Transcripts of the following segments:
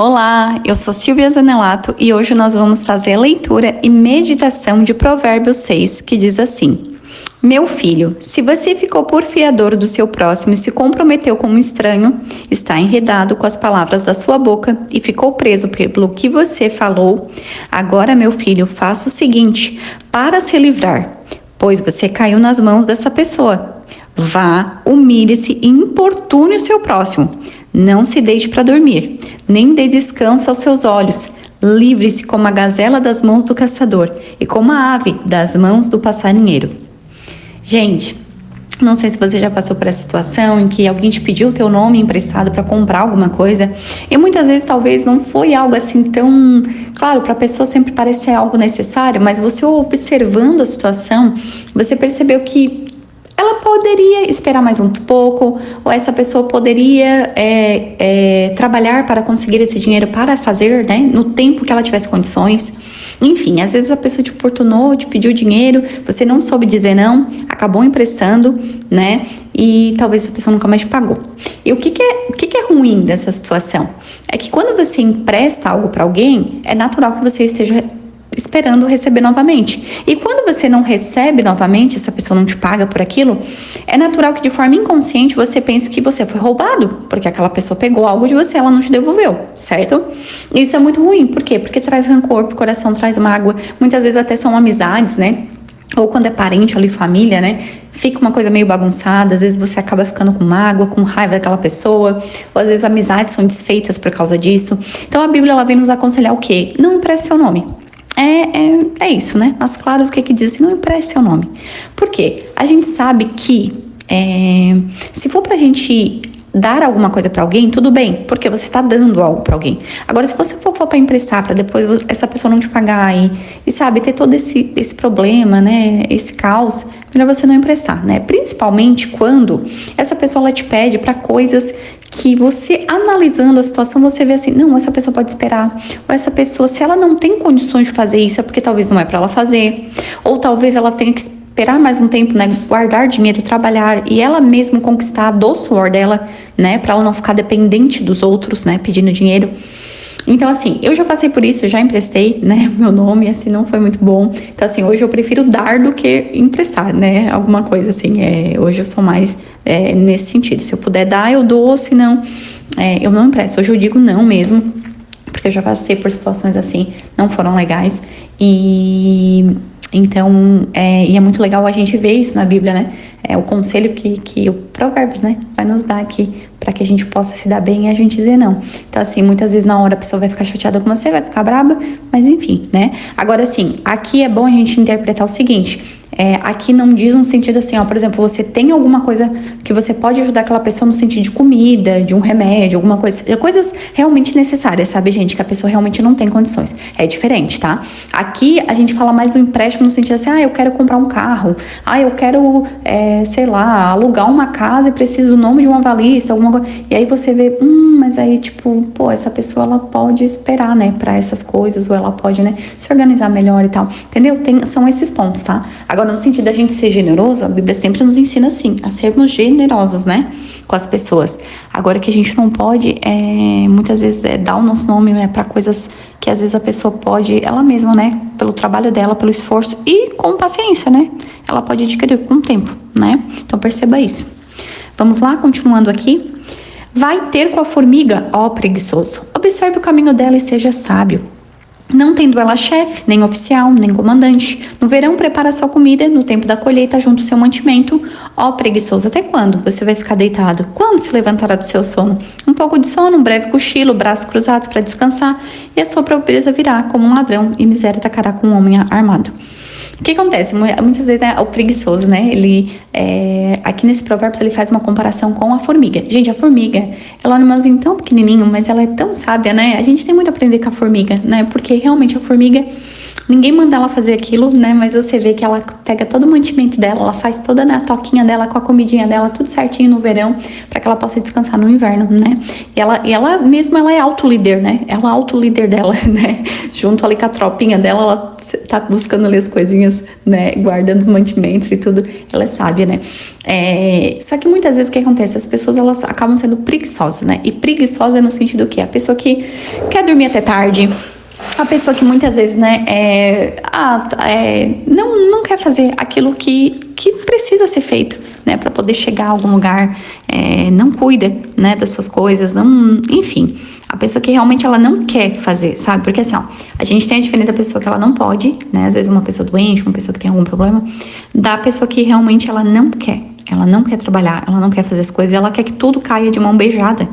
Olá, eu sou Silvia Zanelato e hoje nós vamos fazer a leitura e meditação de Provérbios 6, que diz assim: Meu filho, se você ficou por fiador do seu próximo e se comprometeu com um estranho, está enredado com as palavras da sua boca e ficou preso pelo que você falou, agora, meu filho, faça o seguinte, para se livrar, pois você caiu nas mãos dessa pessoa. Vá, humilhe-se e importune o seu próximo. Não se deite para dormir, nem dê descanso aos seus olhos. Livre-se como a gazela das mãos do caçador e como a ave das mãos do passarinheiro. Gente, não sei se você já passou por essa situação em que alguém te pediu o teu nome emprestado para comprar alguma coisa e muitas vezes talvez não foi algo assim tão... Claro, para a pessoa sempre parece ser algo necessário, mas você observando a situação, você percebeu que ela poderia esperar mais um pouco, ou essa pessoa poderia trabalhar para conseguir esse dinheiro para fazer, né, no tempo que ela tivesse condições. Enfim, às vezes a pessoa te importunou, te pediu dinheiro, você não soube dizer não, acabou emprestando, né, e talvez essa pessoa nunca mais te pagou. E o que é ruim dessa situação? É que quando você empresta algo para alguém, é natural que você esteja esperando receber novamente. E quando você não recebe novamente, essa pessoa não te paga por aquilo, é natural que de forma inconsciente você pense que você foi roubado, porque aquela pessoa pegou algo de você, ela não te devolveu, certo? E isso é muito ruim. Por quê? Porque traz rancor pro coração, traz mágoa. Muitas vezes até são amizades, né? Ou quando é parente ali, família, né? Fica uma coisa meio bagunçada, às vezes você acaba ficando com mágoa, com raiva daquela pessoa, ou às vezes amizades são desfeitas por causa disso. Então a Bíblia, ela vem nos aconselhar o quê? Não empreste seu nome. É isso, né? Mas claro, o que diz assim, não empreste seu nome. Por quê? A gente sabe que se for pra gente dar alguma coisa pra alguém, tudo bem, porque você tá dando algo pra alguém. Agora, se você for pra emprestar, pra depois essa pessoa não te pagar e sabe, ter todo esse problema, né? Esse caos, melhor você não emprestar, né? Principalmente quando essa pessoa ela te pede pra coisas que você, analisando a situação, você vê assim, não, essa pessoa pode esperar, ou essa pessoa, se ela não tem condições de fazer isso, é porque talvez não é pra ela fazer, ou talvez ela tenha que esperar mais um tempo, né, guardar dinheiro, trabalhar, e ela mesma conquistar do suor dela, né, pra ela não ficar dependente dos outros, né, pedindo dinheiro. Então, assim, eu já passei por isso, eu já emprestei, né, meu nome, assim, não foi muito bom. Então, assim, hoje eu prefiro dar do que emprestar, né, alguma coisa, assim, hoje eu sou mais nesse sentido. Se eu puder dar, eu dou, se não, eu não empresto. Hoje eu digo não mesmo, porque eu já passei por situações assim, não foram legais, então, e é muito legal a gente ver isso na Bíblia, né? É o conselho que o Provérbios, né, vai nos dar aqui, para que a gente possa se dar bem e a gente dizer não. Então, assim, muitas vezes na hora a pessoa vai ficar chateada com você, vai ficar braba, mas enfim, né? Agora, assim, aqui é bom a gente interpretar o seguinte... aqui não diz um sentido assim, ó, por exemplo, você tem alguma coisa que você pode ajudar aquela pessoa no sentido de comida, de um remédio, alguma coisa, coisas realmente necessárias, sabe, gente, que a pessoa realmente não tem condições. É diferente, tá? Aqui a gente fala mais do empréstimo no sentido assim, eu quero comprar um carro, eu quero, sei lá, alugar uma casa e preciso do nome de um avalista, alguma coisa. E aí você vê, mas aí, tipo, essa pessoa, ela pode esperar, né, pra essas coisas, ou ela pode, né, se organizar melhor e tal, entendeu? São esses pontos, tá? Agora, no sentido da gente ser generoso, a Bíblia sempre nos ensina assim, a sermos generosos, né, com as pessoas. Agora, que a gente não pode, muitas vezes, dar o nosso nome, né, para coisas que às vezes a pessoa pode, ela mesma, né, pelo trabalho dela, pelo esforço e com paciência, né, ela pode adquirir com o tempo, né. Então, perceba isso. Vamos lá, continuando aqui. Vai ter com a formiga, ó preguiçoso. Observe o caminho dela e seja sábio. Não tendo ela chefe, nem oficial, nem comandante. No verão prepara sua comida, no tempo da colheita junto seu mantimento. Ó preguiçoso, até quando você vai ficar deitado? Quando se levantará do seu sono? Um pouco de sono, um breve cochilo, braços cruzados para descansar, e a sua pobreza virá como um ladrão, e miséria atacará com um homem armado. O que acontece? Muitas vezes, né, o preguiçoso, né, ele, aqui nesse provérbio, ele faz uma comparação com a formiga. Gente, a formiga, ela é um animalzinho tão pequenininho, mas ela é tão sábia, né? A gente tem muito a aprender com a formiga, né? Porque realmente a formiga, Ninguém manda ela fazer aquilo, né? Mas você vê que ela pega todo o mantimento dela, ela faz toda a toquinha dela com a comidinha dela, tudo certinho no verão, para que ela possa descansar no inverno, né? E ela mesmo, ela é auto-líder, né? Ela é auto-líder dela, né? Junto ali com a tropinha dela, ela tá buscando ali as coisinhas, né? Guardando os mantimentos e tudo. Ela é sábia, né? Só que muitas vezes o que acontece? As pessoas, elas acabam sendo preguiçosas, né? E preguiçosa no sentido que a pessoa que quer dormir até tarde, a pessoa que muitas vezes, né, não quer fazer aquilo que precisa ser feito, né, para poder chegar a algum lugar, não cuida, né, das suas coisas, não, enfim, a pessoa que realmente ela não quer fazer, sabe? Porque assim, ó, a gente tem a diferença da pessoa que ela não pode, né, às vezes uma pessoa doente, uma pessoa que tem algum problema, da pessoa que realmente ela não quer trabalhar, ela não quer fazer as coisas, ela quer que tudo caia de mão beijada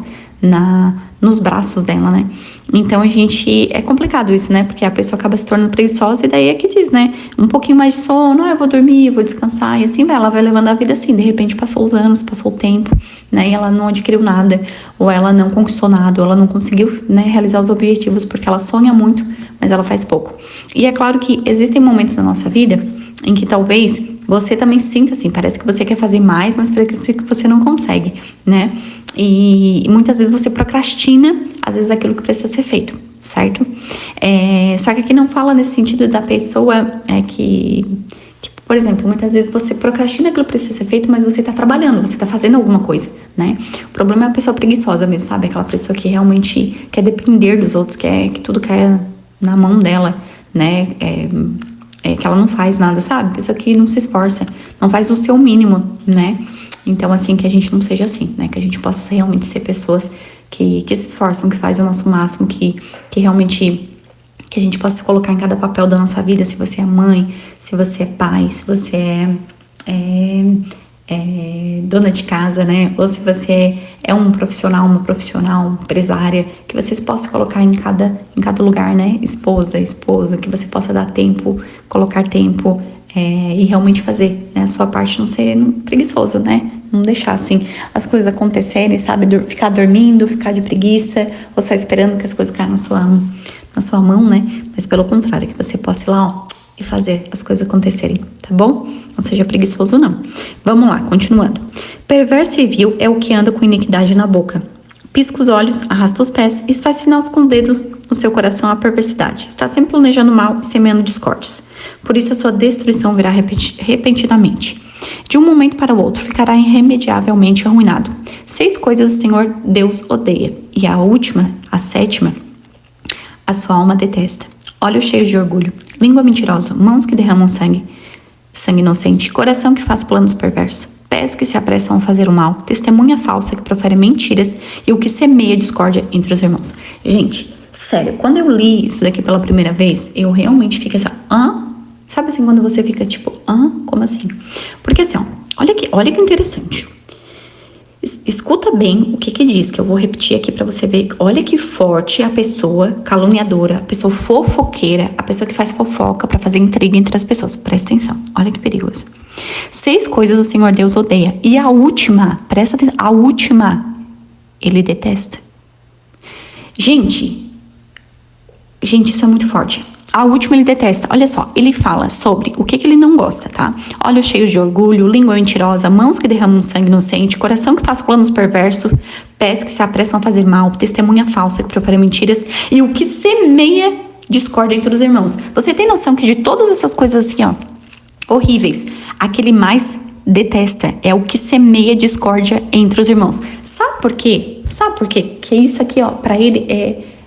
nos braços dela, né? Então é complicado isso, né? Porque a pessoa acaba se tornando preguiçosa e daí é que diz, né? Um pouquinho mais de sono, eu vou dormir, eu vou descansar, e assim ela vai levando a vida assim. De repente passou os anos, passou o tempo, né? E ela não adquiriu nada, ou ela não conquistou nada, ou ela não conseguiu, né, realizar os objetivos, porque ela sonha muito, mas ela faz pouco. E é claro que existem momentos na nossa vida em que talvez você também sinta assim, parece que você quer fazer mais, mas parece que você não consegue, né? E muitas vezes você procrastina, às vezes, aquilo que precisa ser feito, certo? Só que aqui não fala nesse sentido da pessoa que, por exemplo, muitas vezes você procrastina aquilo que precisa ser feito, mas você tá trabalhando, você tá fazendo alguma coisa, né? O problema é a pessoa preguiçosa mesmo, sabe? Aquela pessoa que realmente quer depender dos outros, quer que tudo caia na mão dela, né? Que ela não faz nada, sabe? Pessoa que não se esforça, não faz o seu mínimo, né? Então, assim, que a gente não seja assim, né? Que a gente possa realmente ser pessoas que se esforçam, que fazem o nosso máximo, que realmente, que a gente possa se colocar em cada papel da nossa vida, se você é mãe, se você é pai, se você é dona de casa, né? Ou se você é um profissional, uma profissional, empresária, que vocês possam colocar em cada lugar, né? Esposa, que você possa dar tempo, colocar tempo e realmente fazer, né? A sua parte, não ser preguiçoso, né? Não deixar, assim, as coisas acontecerem, sabe? Ficar dormindo, ficar de preguiça, ou só esperando que as coisas caiam na sua mão, né? Mas pelo contrário, que você possa ir lá, ó, e fazer as coisas acontecerem, tá bom? Não seja preguiçoso, não. Vamos lá, continuando. Perverso e vil é o que anda com iniquidade na boca. Pisca os olhos, arrasta os pés e faz sinais com o dedo no seu coração a perversidade. Está sempre planejando mal e semeando discórdias. Por isso a sua destruição virá repentinamente. De um momento para o outro ficará irremediavelmente arruinado. 6 coisas o Senhor Deus odeia, e a última, a sétima, a sua alma detesta: olhos cheios de orgulho, língua mentirosa, mãos que derramam sangue inocente, coração que faz planos perversos, pés que se apressam a fazer o mal, testemunha falsa que profere mentiras e o que semeia discórdia entre os irmãos. Gente, sério, quando eu li isso daqui pela primeira vez, eu realmente fiquei assim, sabe assim, quando você fica tipo, como assim? Porque assim, ó, olha que interessante. Escuta bem o que diz, que eu vou repetir aqui pra você ver. Olha que forte a pessoa caluniadora, a pessoa fofoqueira, a pessoa que faz fofoca pra fazer intriga entre as pessoas. Presta atenção, olha que perigoso. 6 coisas o Senhor Deus odeia. E a última, presta atenção, a última, Ele detesta. Gente, isso é muito forte. A última Ele detesta. Olha só, Ele fala sobre o que Ele não gosta, tá? Olhos cheios de orgulho, língua mentirosa, mãos que derramam sangue inocente, coração que faz planos perversos, pés que se apressam a fazer mal, testemunha falsa que profere mentiras e o que semeia discórdia entre os irmãos. Você tem noção que de todas essas coisas assim, ó, horríveis, aquele mais detesta é o que semeia discórdia entre os irmãos. Sabe por quê? Que isso aqui, ó, pra Ele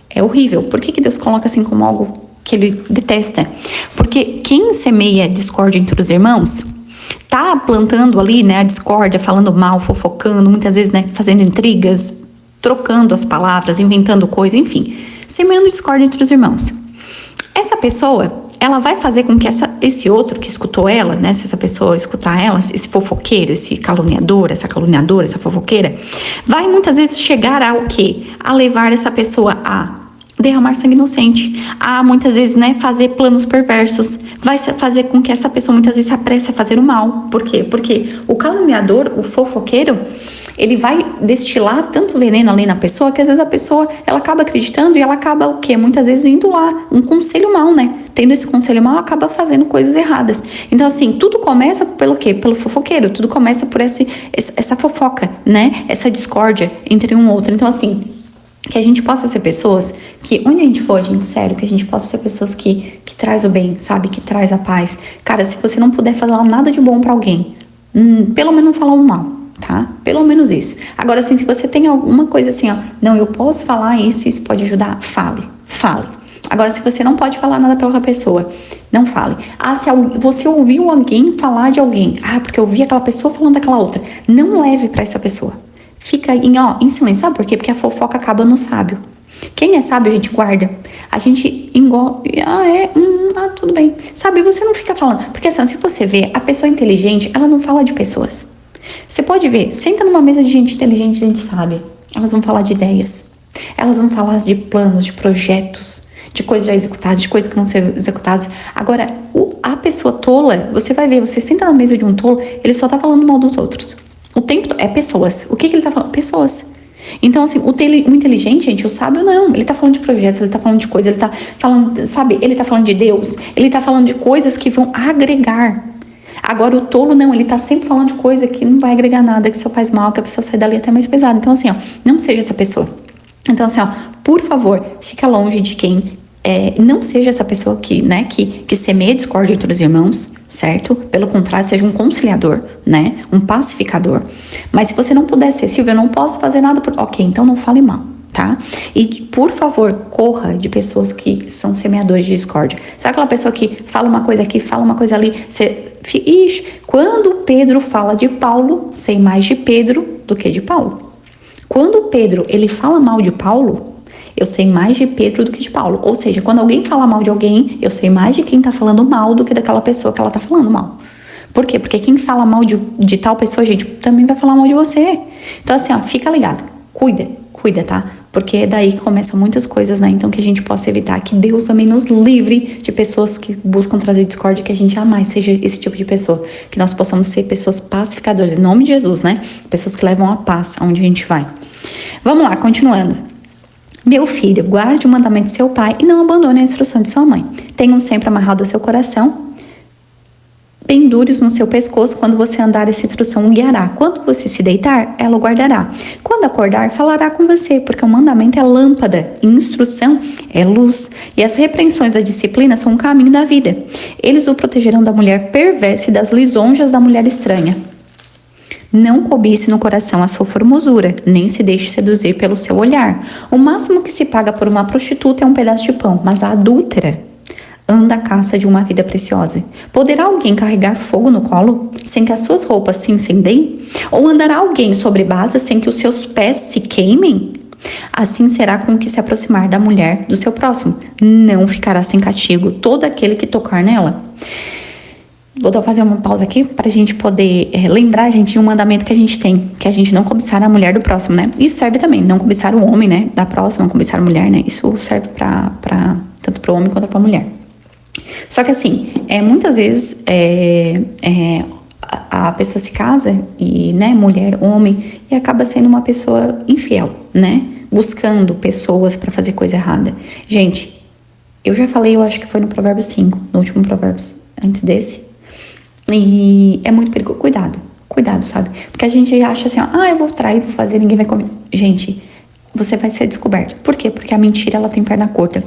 é horrível. Por que Deus coloca assim como algo que Ele detesta? Porque quem semeia discórdia entre os irmãos tá plantando ali, né, a discórdia, falando mal, fofocando, muitas vezes, né, fazendo intrigas, trocando as palavras, inventando coisa, enfim, semeando discórdia entre os irmãos. Essa pessoa, ela vai fazer com que esse outro que escutou ela, né, se essa pessoa escutar ela, esse fofoqueiro, esse caluniador, essa caluniadora, essa fofoqueira, vai muitas vezes chegar ao quê? A levar essa pessoa a derramar sangue inocente, a muitas vezes, né, fazer planos perversos, vai fazer com que essa pessoa muitas vezes se apresse a fazer o mal. Por quê? Porque o caluniador, o fofoqueiro, ele vai destilar tanto veneno ali na pessoa que às vezes a pessoa, ela acaba acreditando e ela acaba o quê? Muitas vezes indo lá, um conselho mal, né? Tendo esse conselho mal, acaba fazendo coisas erradas. Então, assim, tudo começa pelo quê? Pelo fofoqueiro. Tudo começa por essa fofoca, né? Essa discórdia entre um e outro. Então, assim, que a gente possa ser pessoas que, onde a gente for, gente, sério, que a gente possa ser pessoas que traz o bem, sabe? Que traz a paz. Cara, se você não puder falar nada de bom pra alguém, pelo menos não falar um mal, tá? Pelo menos isso. Agora, assim, se você tem alguma coisa assim, ó, não, eu posso falar isso pode ajudar, fale. Agora, se você não pode falar nada pra outra pessoa, não fale. Ah, se você ouviu alguém falar de alguém, porque eu vi aquela pessoa falando daquela outra, não leve pra essa pessoa. Fica em silêncio. Sabe por quê? Porque a fofoca acaba no sábio. Quem é sábio, a gente guarda. A gente engole. Tudo bem. Sabe, você não fica falando. Porque assim, se você vê, a pessoa inteligente, ela não fala de pessoas. Você pode ver, senta numa mesa de gente inteligente, gente sábia. Elas vão falar de ideias. Elas vão falar de planos, de projetos, de coisas já executadas, de coisas que vão ser executadas. Agora, a pessoa tola, você vai ver, você senta na mesa de um tolo, ele só tá falando mal dos outros. O tempo é pessoas. O que ele tá falando? Pessoas. Então, assim, o inteligente, gente, o sábio não. Ele tá falando de projetos, ele tá falando de coisas, ele tá falando, sabe? Ele tá falando de Deus, ele tá falando de coisas que vão agregar. Agora, o tolo não, ele tá sempre falando de coisa que não vai agregar nada, que só faz mal, que a pessoa sai dali até mais pesada. Então, assim, ó, não seja essa pessoa. Então, assim, ó, por favor, fica longe de quem não seja essa pessoa que semeia discórdia entre os irmãos, certo? Pelo contrário, seja um conciliador, né? Um pacificador. Mas se você não puder ser, Silvia, eu não posso fazer nada Ok, então não fale mal, tá? E, por favor, corra de pessoas que são semeadores de discórdia. Sabe aquela pessoa que fala uma coisa aqui, fala uma coisa ali? Quando Pedro fala de Paulo, sei mais de Pedro do que de Paulo. Quando Pedro, ele fala mal de Paulo, eu sei mais de Pedro do que de Paulo. Ou seja, quando alguém fala mal de alguém, eu sei mais de quem tá falando mal do que daquela pessoa que ela tá falando mal. Por quê? Porque quem fala mal de tal pessoa, gente, também vai falar mal de você. Então, assim, ó, fica ligado. Cuida, tá? Porque é daí que começam muitas coisas, né? Então, que a gente possa evitar. Que Deus também nos livre de pessoas que buscam trazer discórdia, que a gente jamais seja esse tipo de pessoa. Que nós possamos ser pessoas pacificadoras, em nome de Jesus, né? Pessoas que levam a paz aonde a gente vai. Vamos lá, continuando. Meu filho, guarde o mandamento de seu pai e não abandone a instrução de sua mãe. Tenha-o sempre amarrado ao seu coração. Pendure-os no seu pescoço. Quando você andar, essa instrução o guiará. Quando você se deitar, ela o guardará. Quando acordar, falará com você, porque o mandamento é lâmpada e instrução é luz. E as repreensões da disciplina são o caminho da vida. Eles o protegerão da mulher perversa e das lisonjas da mulher estranha. Não cobice no coração a sua formosura, nem se deixe seduzir pelo seu olhar. O máximo que se paga por uma prostituta é um pedaço de pão, mas a adúltera anda à caça de uma vida preciosa. Poderá alguém carregar fogo no colo, sem que as suas roupas se incendiem? Ou andará alguém sobre brasa sem que os seus pés se queimem? Assim será com o que se aproximar da mulher do seu próximo. Não ficará sem castigo todo aquele que tocar nela. Vou fazer uma pausa aqui para a gente poder lembrar, gente, de um mandamento que a gente tem, que a gente não cobiçar a mulher do próximo, né? Isso serve também, não cobiçar o homem, né, da próxima, não cobiçar a mulher, né? Isso serve tanto para o homem quanto para a mulher. Só que assim, muitas vezes a pessoa se casa, e, né, mulher, homem, e acaba sendo uma pessoa infiel, né? Buscando pessoas para fazer coisa errada. Gente, eu já falei, eu acho que foi no Provérbios 5, no último Provérbios, antes desse. E é muito perigoso. Cuidado, sabe? Porque a gente acha assim, eu vou trair, vou fazer, ninguém vai comer. Gente, você vai ser descoberto. Por quê? Porque a mentira, ela tem perna curta.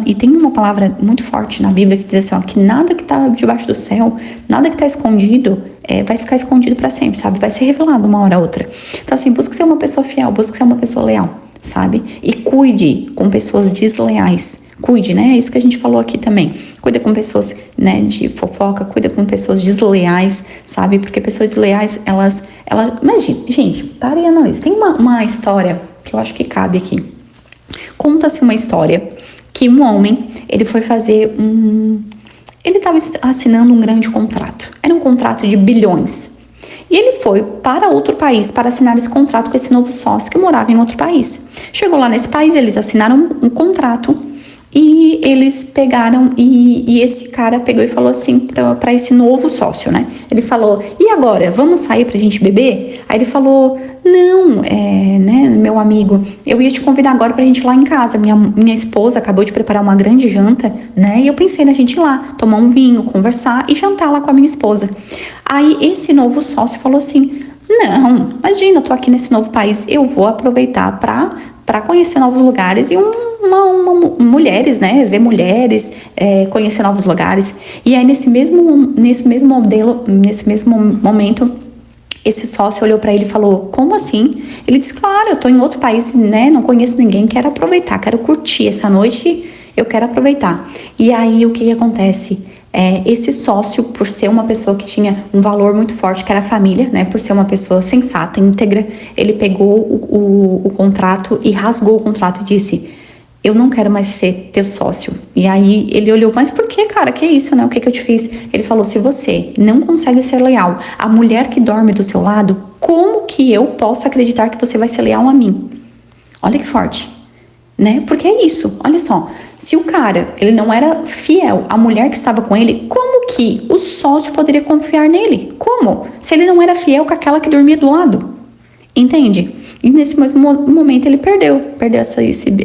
E tem uma palavra muito forte na Bíblia que diz assim, que nada que tá debaixo do céu, nada que tá escondido, vai ficar escondido pra sempre, sabe? Vai ser revelado uma hora ou outra. Então assim, busque ser uma pessoa fiel, busque ser uma pessoa leal, sabe? E cuide com pessoas desleais. Cuide, né? É isso que a gente falou aqui também. Cuida com pessoas, né, de fofoca, cuida com pessoas desleais, sabe? Porque pessoas desleais, elas... Imagina, gente, para e analise. Tem uma história que eu acho que cabe aqui. Conta-se uma história que um homem, ele foi fazer ele estava assinando um grande contrato. Era um contrato de bilhões. E ele foi para outro país para assinar esse contrato com esse novo sócio que morava em outro país. Chegou lá nesse país, eles assinaram um contrato E eles pegaram, e esse cara pegou e falou assim pra esse novo sócio, né? Ele falou, e agora, vamos sair pra gente beber? Aí ele falou, não, né, meu amigo, eu ia te convidar agora pra gente ir lá em casa. Minha esposa acabou de preparar uma grande janta, né? E eu pensei na gente ir lá, tomar um vinho, conversar e jantar lá com a minha esposa. Aí esse novo sócio falou assim, não, imagina, eu tô aqui nesse novo país, eu vou aproveitar pra conhecer novos lugares e mulheres, né? Ver mulheres, conhecer novos lugares. E aí, nesse mesmo momento, esse sócio olhou pra ele e falou, como assim? Ele disse, claro, eu tô em outro país, né? Não conheço ninguém, quero aproveitar, quero curtir essa noite, eu quero aproveitar. E aí, o que acontece? Esse sócio, por ser uma pessoa que tinha um valor muito forte, que era a família, né? Por ser uma pessoa sensata, íntegra, ele pegou o contrato e rasgou o contrato e disse, eu não quero mais ser teu sócio. E aí ele olhou, mas por que, cara? Que isso, né? O que eu te fiz? Ele falou, se você não consegue ser leal à mulher que dorme do seu lado, como que eu posso acreditar que você vai ser leal a mim? Olha que forte, né? Porque é isso, olha só. Se o cara, ele não era fiel à mulher que estava com ele, como que o sócio poderia confiar nele? Como? Se ele não era fiel com aquela que dormia do lado. Entende? E nesse mesmo momento ele perdeu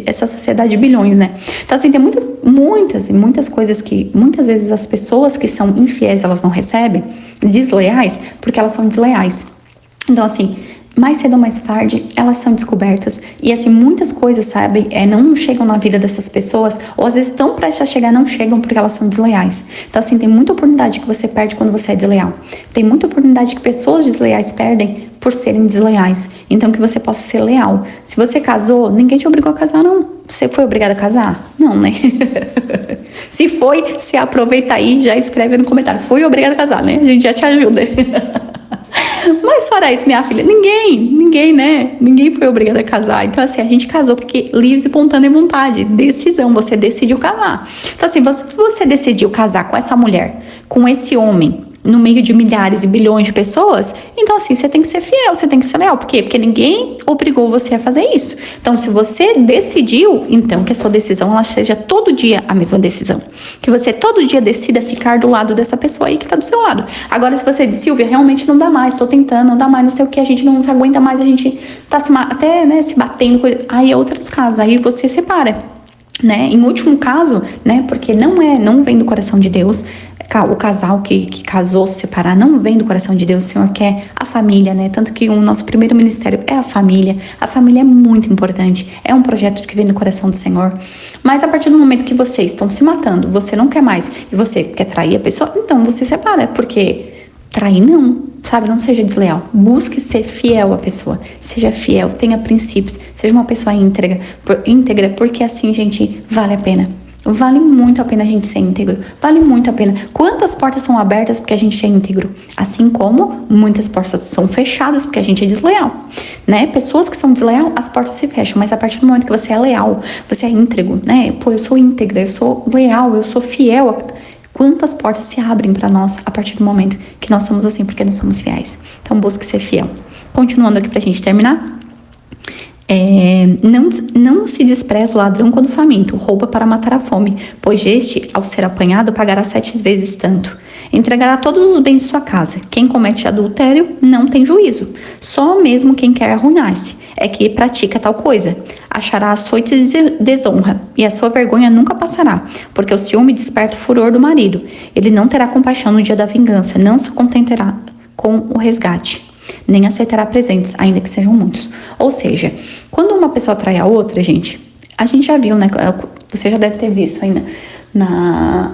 essa sociedade de bilhões, né? Então assim, tem muitas coisas que muitas vezes as pessoas que são infiéis, elas não recebem, desleais, porque elas são desleais. Então assim, mais cedo ou mais tarde, elas são descobertas. E assim, muitas coisas, sabe, não chegam na vida dessas pessoas, ou às vezes estão prestes a chegar, não chegam porque elas são desleais. Então assim, tem muita oportunidade que você perde quando você é desleal. Tem muita oportunidade que pessoas desleais perdem por serem desleais. Então que você possa ser leal. Se você casou, ninguém te obrigou a casar, não. Você foi obrigado a casar? Não, né? Se foi, você aproveita aí e já escreve no comentário. Fui obrigado a casar, né? A gente já te ajuda. Mas fora isso, minha filha, ninguém, né? Ninguém foi obrigado a casar. Então, assim, a gente casou porque livre, espontânea vontade, decisão, você decidiu casar. Então, assim, você decidiu casar com essa mulher, com esse homem, no meio de milhares e bilhões de pessoas, então assim, você tem que ser fiel, você tem que ser leal. Por quê? Porque ninguém obrigou você a fazer isso. Então, se você decidiu, então que a sua decisão ela seja todo dia a mesma decisão. Que você todo dia decida ficar do lado dessa pessoa aí que tá do seu lado. Agora, se você diz, Silvia, realmente não dá mais, tô tentando, não dá mais, não sei o que, a gente não se aguenta mais, a gente tá até, né, se batendo, aí é outros casos, aí você separa. Né? Em último caso, né? Porque não vem do coração de Deus. O casal que casou se separar não vem do coração de Deus. O Senhor quer a família, né? Tanto que o nosso primeiro ministério é a família. A família é muito importante. É um projeto que vem do coração do Senhor. Mas a partir do momento que vocês estão se matando, você não quer mais e você quer trair a pessoa, então você separa. Porque trair não, sabe? Não seja desleal. Busque ser fiel à pessoa. Seja fiel, tenha princípios. Seja uma pessoa íntegra, porque assim, gente, vale a pena. Vale muito a pena a gente ser íntegro. Vale muito a pena. Quantas portas são abertas porque a gente é íntegro? Assim como muitas portas são fechadas porque a gente é desleal, né? Pessoas que são desleal, as portas se fecham. Mas a partir do momento que você é leal, você é íntegro, né? Pô, eu sou íntegra, eu sou leal, eu sou fiel. Quantas portas se abrem para nós a partir do momento que nós somos assim, porque nós somos fiéis. Então, busque ser fiel. Continuando aqui pra gente terminar. Não se despreza o ladrão quando faminto, rouba para matar a fome, pois este, ao ser apanhado, pagará 7 vezes tanto. Entregará todos os bens de sua casa. Quem comete adultério não tem juízo. Só mesmo quem quer arruinar-se é que pratica tal coisa. Achará açoites de desonra, e a sua vergonha nunca passará, porque o ciúme desperta o furor do marido. Ele não terá compaixão no dia da vingança, não se contentará com o resgate, nem aceitará presentes, ainda que sejam muitos. Ou seja, quando uma pessoa trai a outra, gente, a gente já viu, né? Você já deve ter visto aí na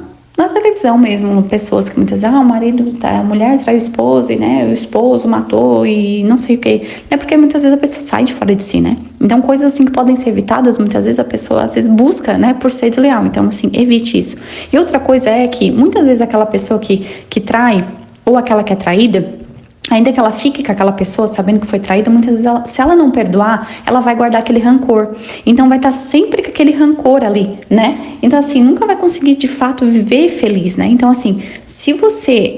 televisão mesmo, pessoas que muitas vezes, a mulher traiu o esposo, e né, o esposo matou e não sei o que. É porque muitas vezes a pessoa sai de fora de si, né? Então, coisas assim que podem ser evitadas, muitas vezes a pessoa, às vezes, busca, né, por ser desleal. Então, assim, evite isso. E outra coisa é que, muitas vezes, aquela pessoa que trai, ou aquela que é traída, ainda que ela fique com aquela pessoa sabendo que foi traída, muitas vezes, se ela não perdoar, ela vai guardar aquele rancor. Então, vai estar sempre com aquele rancor ali, né? Então, assim, nunca vai conseguir, de fato, viver feliz, né? Então, assim, se você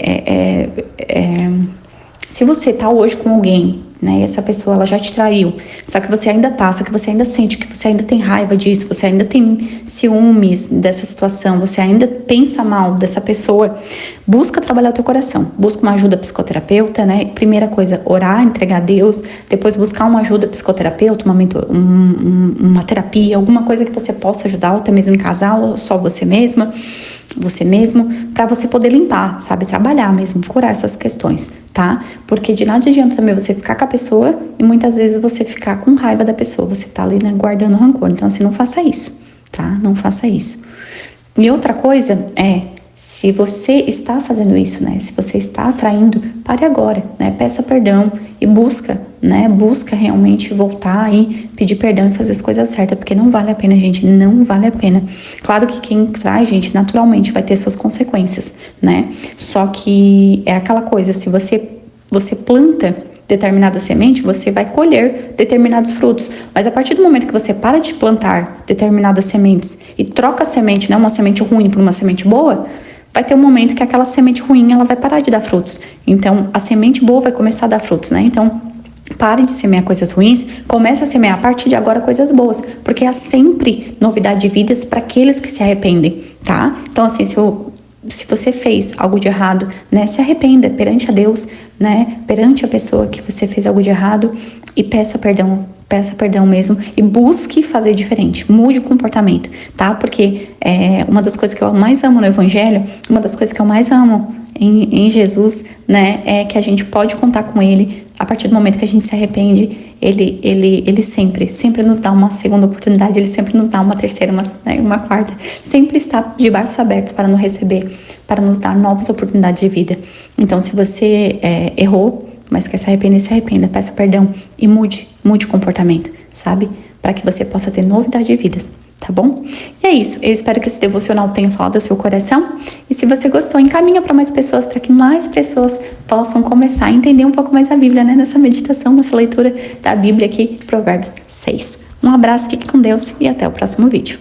tá hoje com alguém né? E essa pessoa, ela já te traiu. Só que você ainda sente que você ainda tem raiva disso, você ainda tem ciúmes dessa situação, você ainda pensa mal dessa pessoa. Busca trabalhar o teu coração. Busca uma ajuda psicoterapeuta, né? Primeira coisa, orar, entregar a Deus. Depois buscar uma ajuda psicoterapeuta, uma terapia, alguma coisa que você possa ajudar, ou até mesmo em casal, ou só você mesma, você mesmo, para você poder limpar, sabe? Trabalhar mesmo, curar essas questões, tá? Porque de nada adianta também você ficar com a pessoa e muitas vezes você ficar com raiva da pessoa, você tá ali, né, guardando rancor. Então, assim, não faça isso, tá? Não faça isso. E outra coisa se você está fazendo isso, né? Se você está traindo, pare agora, né? Peça perdão e busca, né? Busca realmente voltar e pedir perdão e fazer as coisas certas, porque não vale a pena, gente, não vale a pena. Claro que quem trai, gente, naturalmente vai ter suas consequências, né? Só que é aquela coisa, se você planta determinada semente, você vai colher determinados frutos. Mas a partir do momento que você para de plantar determinadas sementes e troca a semente, né, uma semente ruim por uma semente boa, vai ter um momento que aquela semente ruim, ela vai parar de dar frutos. Então, a semente boa vai começar a dar frutos, né? Então, pare de semear coisas ruins, comece a semear a partir de agora coisas boas, porque há sempre novidade de vidas para aqueles que se arrependem, tá? Então, assim, se você fez algo de errado, né, se arrependa perante a Deus, né, perante a pessoa que você fez algo de errado e peça perdão mesmo e busque fazer diferente, mude o comportamento, tá? Porque uma das coisas que eu mais amo no Evangelho, uma das coisas que eu mais amo em Jesus, né, é que a gente pode contar com Ele a partir do momento que a gente se arrepende. Ele sempre nos dá uma segunda oportunidade, ele sempre nos dá uma terceira, uma quarta, sempre está de braços abertos para nos receber, para nos dar novas oportunidades de vida. Então, se você errou, mas quer se arrependa, peça perdão e mude o comportamento, sabe? Para que você possa ter novidade de vidas, tá bom? E é isso, eu espero que esse devocional tenha falado ao seu coração, e se você gostou, encaminha para mais pessoas, para que mais pessoas possam começar a entender um pouco mais a Bíblia, né? Nessa meditação, nessa leitura da Bíblia aqui, Provérbios 6. Um abraço, fique com Deus e até o próximo vídeo.